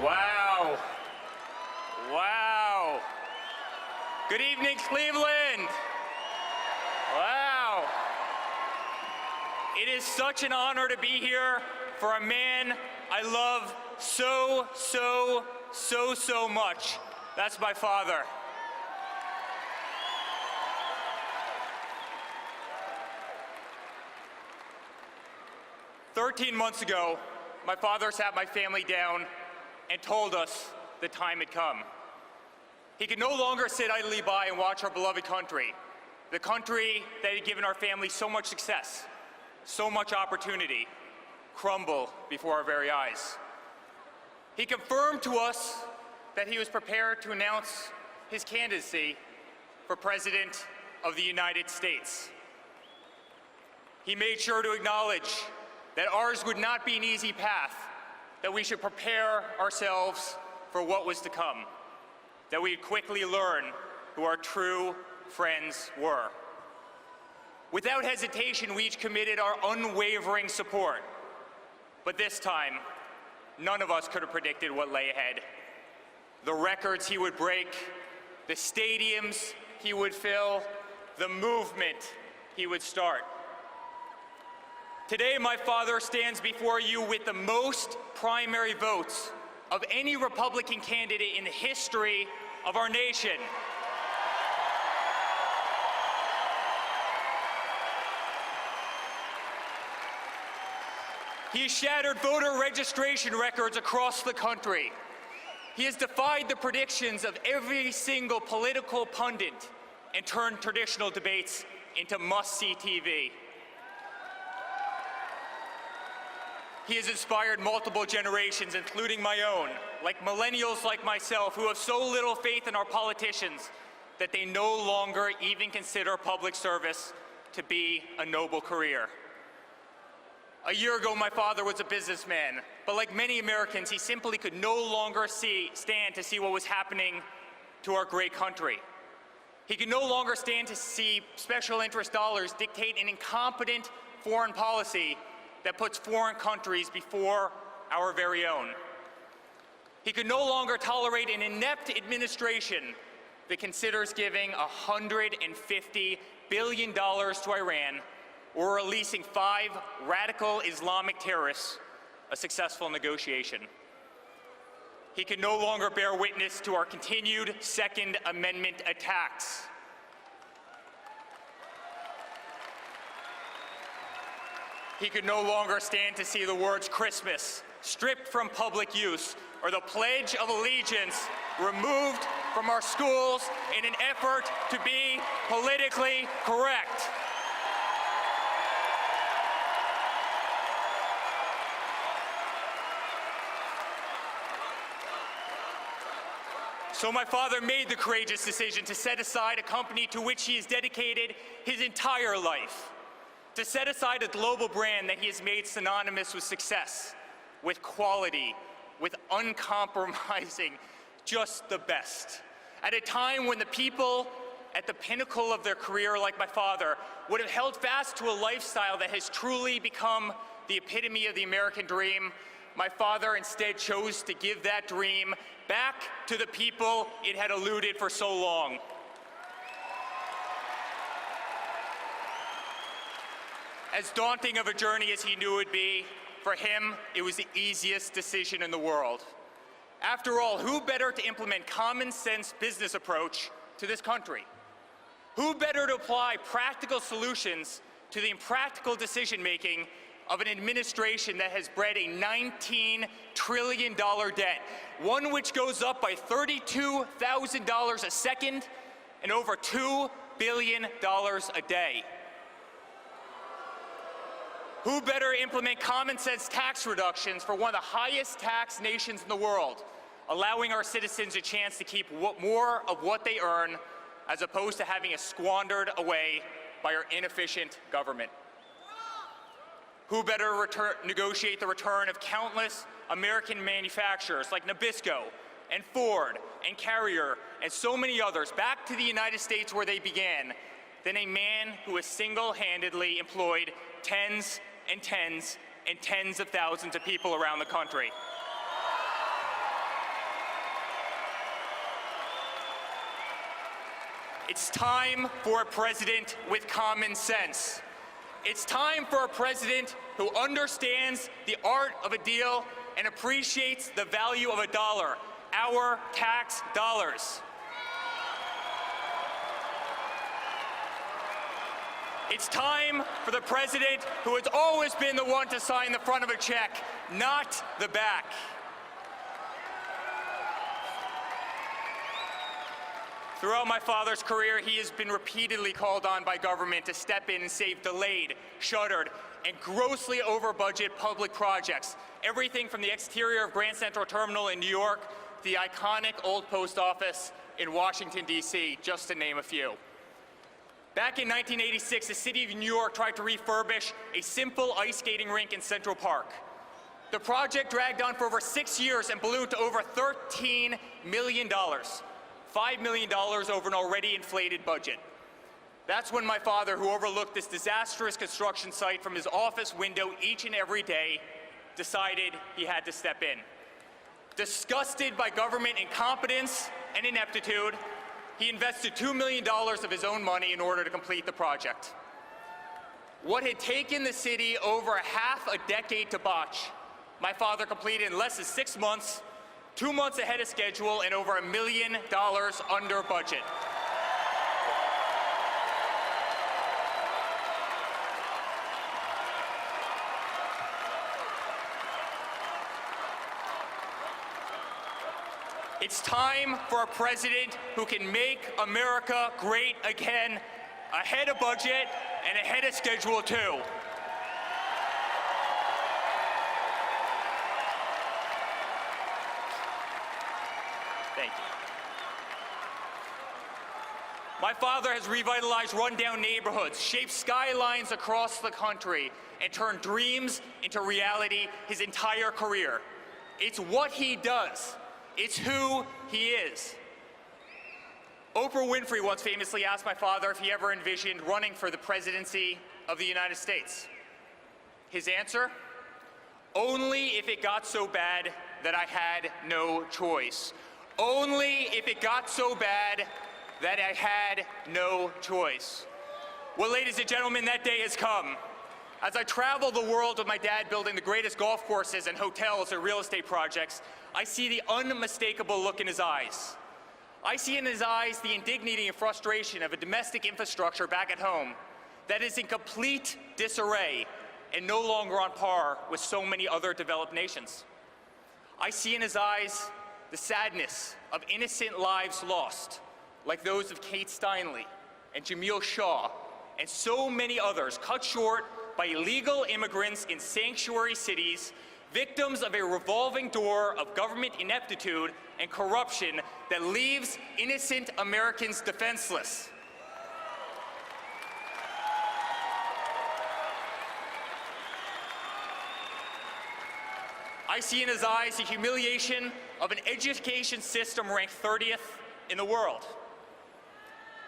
Wow. Wow. Good evening, Cleveland. Wow. It is such an honor to be here for a man I love so much. That's my father. "13 months ago, my father sat my family down and told us the time had come. He could no longer sit idly by and watch our beloved country, the country that had given our family so much success, so much opportunity, crumble before our very eyes. He confirmed to us that he was prepared to announce his candidacy for President of the United States. He made sure to acknowledge that ours would not be an easy path, that we should prepare ourselves for what was to come, that we'd quickly learn who our true friends were. Without hesitation, we each committed our unwavering support. But this time, none of us could have predicted what lay ahead. The records he would break, the stadiums he would fill, the movement he would start. Today, my father stands before you with the most primary votes of any Republican candidate in the history of our nation. He has shattered voter registration records across the country. He has defied the predictions of every single political pundit and turned traditional debates into must-see TV. He has inspired multiple generations, including my own, like millennials like myself, who have so little faith in our politicians that they no longer even consider public service to be a noble career. A year ago, my father was a businessman, but like many Americans, he simply could no longer stand to see what was happening to our great country. He could no longer stand to see special interest dollars dictate an incompetent foreign policy that puts foreign countries before our very own. He could no longer tolerate an inept administration that considers giving $150 billion to Iran or releasing 5 radical Islamic terrorists a successful negotiation. He could no longer bear witness to our continued Second Amendment attacks. He could no longer stand to see the words Christmas stripped from public use or the Pledge of Allegiance removed from our schools in an effort to be politically correct. So my father made the courageous decision to set aside a company to which he has dedicated his entire life, to set aside a global brand that he has made synonymous with success, with quality, with uncompromising, just the best. At a time when the people at the pinnacle of their career, like my father, would have held fast to a lifestyle that has truly become the epitome of the American dream, my father instead chose to give that dream back to the people it had eluded for so long. As daunting of a journey as he knew it would be, for him, it was the easiest decision in the world. After all, who better to implement common sense business approach to this country? Who better to apply practical solutions to the impractical decision-making of an administration that has bred a $19 trillion debt, one which goes up by $32,000 a second and over $2 billion a day? Who better implement common sense tax reductions for one of the highest tax nations in the world, allowing our citizens a chance to keep more of what they earn as opposed to having it squandered away by our inefficient government? Who better negotiate the return of countless American manufacturers like Nabisco and Ford and Carrier and so many others back to the United States where they began than a man who has single-handedly employed tens and tens and tens of thousands of people around the country? It's time for a president with common sense. It's time for a president who understands the art of a deal and appreciates the value of a dollar, our tax dollars. It's time for the president who has always been the one to sign the front of a check, not the back. Throughout my father's career, he has been repeatedly called on by government to step in and save delayed, shuttered, and grossly over-budget public projects. Everything from the exterior of Grand Central Terminal in New York to the iconic old post office in Washington, D.C., just to name a few. Back in 1986, the city of New York tried to refurbish a simple ice skating rink in Central Park. The project dragged on for over 6 years and ballooned to over $13 million. $5 million over an already inflated budget. That's when my father, who overlooked this disastrous construction site from his office window each and every day, decided he had to step in. Disgusted by government incompetence and ineptitude, he invested $2 million of his own money in order to complete the project. What had taken the city over half a decade to botch, my father completed in less than 6 months, 2 months ahead of schedule, and over $1 million under budget. It's time for a president who can make America great again, ahead of budget and ahead of schedule too. Thank you. My father has revitalized rundown neighborhoods, shaped skylines across the country, and turned dreams into reality his entire career. It's what he does. It's who he is. Oprah Winfrey once famously asked my father if he ever envisioned running for the presidency of the United States. His answer? Only if it got so bad that I had no choice. Only if it got so bad that I had no choice. Well, ladies and gentlemen, that day has come. As I travel the world with my dad building the greatest golf courses and hotels and real estate projects, I see the unmistakable look in his eyes. I see in his eyes the indignity and frustration of a domestic infrastructure back at home that is in complete disarray and no longer on par with so many other developed nations. I see in his eyes the sadness of innocent lives lost, like those of Kate Steinle and Jamil Shaw and so many others, cut short by illegal immigrants in sanctuary cities, victims of a revolving door of government ineptitude and corruption that leaves innocent Americans defenseless. I see in his eyes the humiliation of an education system ranked 30th in the world.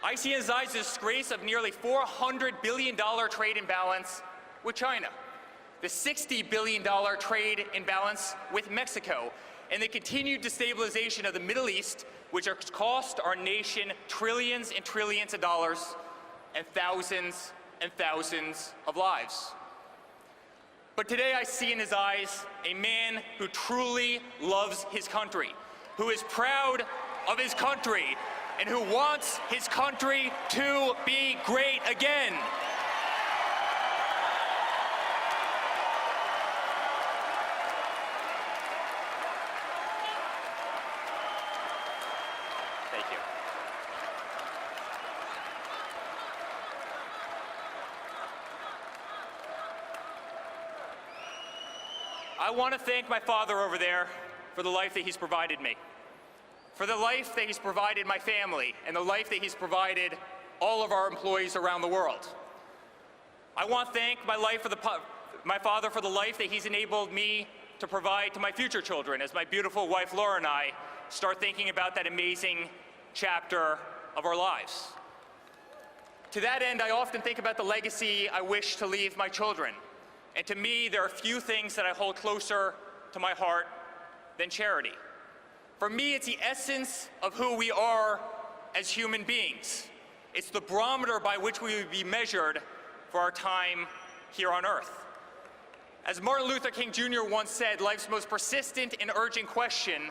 I see in his eyes the disgrace of nearly $400 billion trade imbalance with China, the $60 billion trade imbalance with Mexico, and the continued destabilization of the Middle East, which has cost our nation trillions and trillions of dollars and thousands of lives. But today I see in his eyes a man who truly loves his country, who is proud of his country, and who wants his country to be great again. Thank you. I want to thank my father over there for the life that he's provided me, for the life that he's provided my family, and the life that he's provided all of our employees around the world. I want to thank my father for the life that he's enabled me to provide to my future children as my beautiful wife Laura and I start thinking about that amazing chapter of our lives. To that end, I often think about the legacy I wish to leave my children. And to me, there are few things that I hold closer to my heart than charity. For me, it's the essence of who we are as human beings. It's the barometer by which we will be measured for our time here on Earth. As Martin Luther King Jr. once said, life's most persistent and urgent question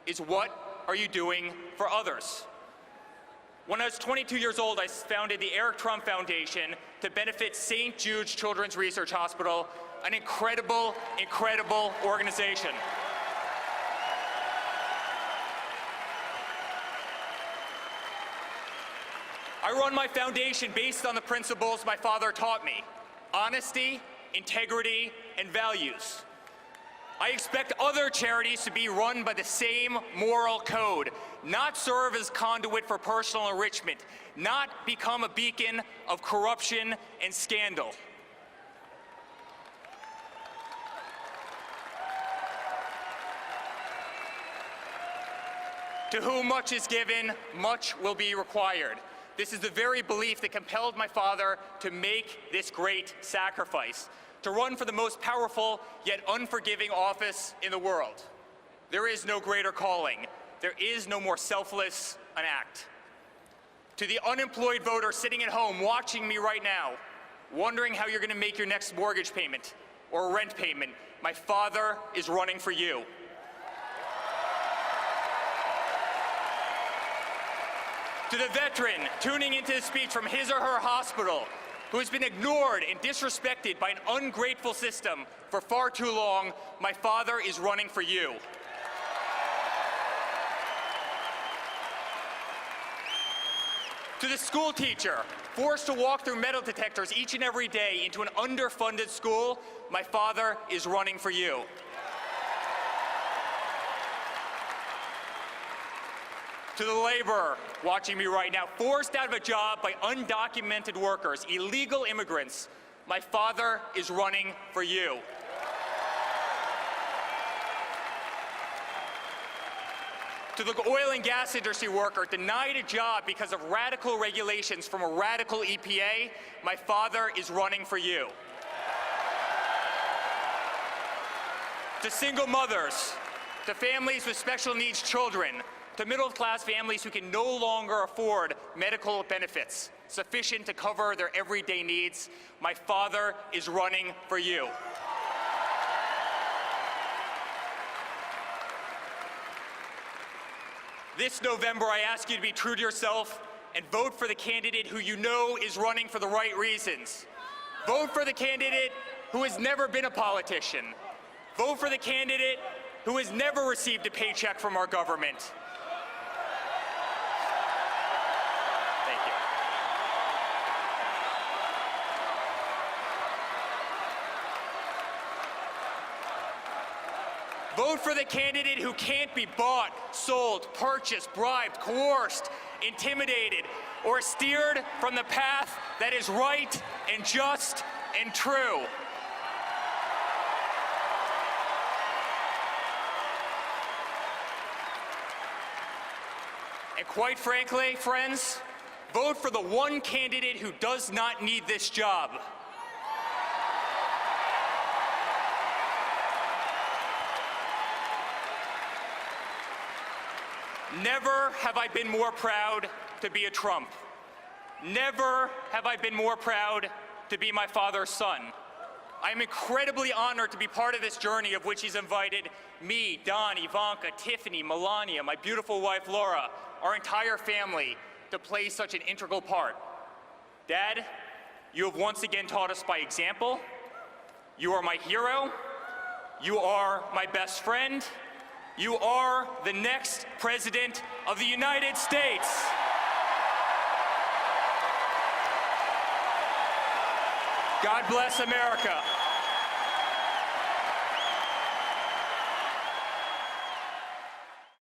is, what are you doing for others? When I was 22 years old, I founded the Eric Trump Foundation to benefit St. Jude's Children's Research Hospital, an incredible, incredible organization. I run my foundation based on the principles my father taught me: honesty, integrity, and values. I expect other charities to be run by the same moral code, not serve as conduit for personal enrichment, not become a beacon of corruption and scandal. To whom much is given, much will be required. This is the very belief that compelled my father to make this great sacrifice, to run for the most powerful yet unforgiving office in the world. There is no greater calling. There is no more selfless an act. To the unemployed voter sitting at home watching me right now, wondering how you're going to make your next mortgage payment or rent payment, my father is running for you. To the veteran tuning into the speech from his or her hospital, who has been ignored and disrespected by an ungrateful system for far too long, my father is running for you. To the school teacher, forced to walk through metal detectors each and every day into an underfunded school, my father is running for you. To the laborer watching me right now, forced out of a job by undocumented workers, illegal immigrants, my father is running for you. To the oil and gas industry worker denied a job because of radical regulations from a radical EPA, my father is running for you. To single mothers, to families with special needs children, to middle-class families who can no longer afford medical benefits sufficient to cover their everyday needs, my father is running for you. This November, I ask you to be true to yourself and vote for the candidate who you know is running for the right reasons. Vote for the candidate who has never been a politician. Vote for the candidate who has never received a paycheck from our government. Vote for the candidate who can't be bought, sold, purchased, bribed, coerced, intimidated, or steered from the path that is right and just and true. And quite frankly, friends, vote for the one candidate who does not need this job. Never have I been more proud to be a Trump. Never have I been more proud to be my father's son. I am incredibly honored to be part of this journey of which he's invited me, Don, Ivanka, Tiffany, Melania, my beautiful wife Laura, our entire family to play such an integral part. Dad, you have once again taught us by example. You are my hero. You are my best friend. You are the next President of the United States. God bless America.